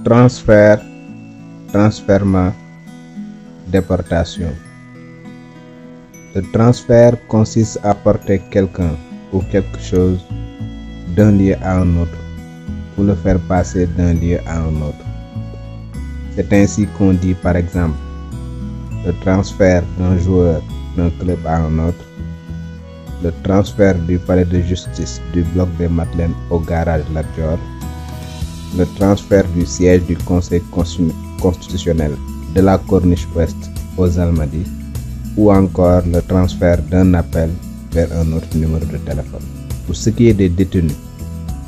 Transfert, transfèrement, déportation. Le transfert consiste à porter quelqu'un ou quelque chose d'un lieu à un autre pour le faire passer d'un lieu à un autre. C'est ainsi qu'on dit par exemple le transfert d'un joueur d'un club à un autre, le transfert du palais de justice du bloc des Madeleines au garage Lat Dior, le transfert du siège du Conseil constitutionnel de la Corniche Ouest aux Almadies, ou encore le transfert d'un appel vers un autre numéro de téléphone. Pour ce qui est des détenus,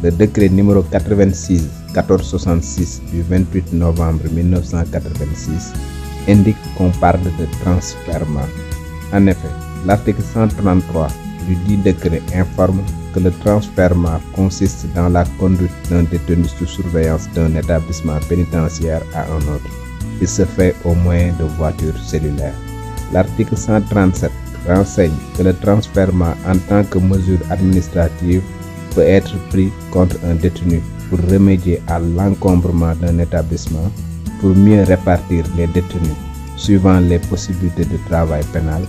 le décret numéro 86-1466 du 28 novembre 1986 indique qu'on parle de transfèrement. En effet, l'article 133 du dit décret informe que le transfèrement consiste dans la conduite d'un détenu sous surveillance d'un établissement pénitentiaire à un autre. Il se fait au moyen de voitures cellulaires. L'article 137 renseigne que le transfèrement en tant que mesure administrative peut être pris contre un détenu pour remédier à l'encombrement d'un établissement, pour mieux répartir les détenus suivant les possibilités de travail pénal,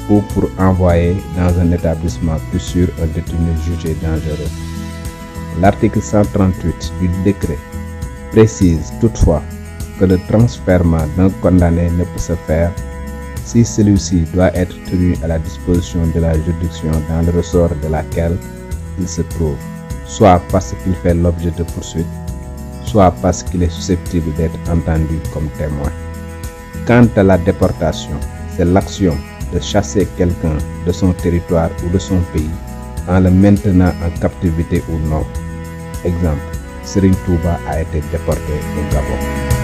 ou pour envoyer dans un établissement plus sûr un détenu jugé dangereux. L'article 138 du décret précise toutefois que le transfèrement d'un condamné ne peut se faire si celui-ci doit être tenu à la disposition de la juridiction dans le ressort de laquelle il se trouve, soit parce qu'il fait l'objet de poursuites, soit parce qu'il est susceptible d'être entendu comme témoin. Quant à la déportation, c'est l'action de chasser quelqu'un de son territoire ou de son pays en le maintenant en captivité ou non. Exemple, Serigne Touba a été déporté au Gabon.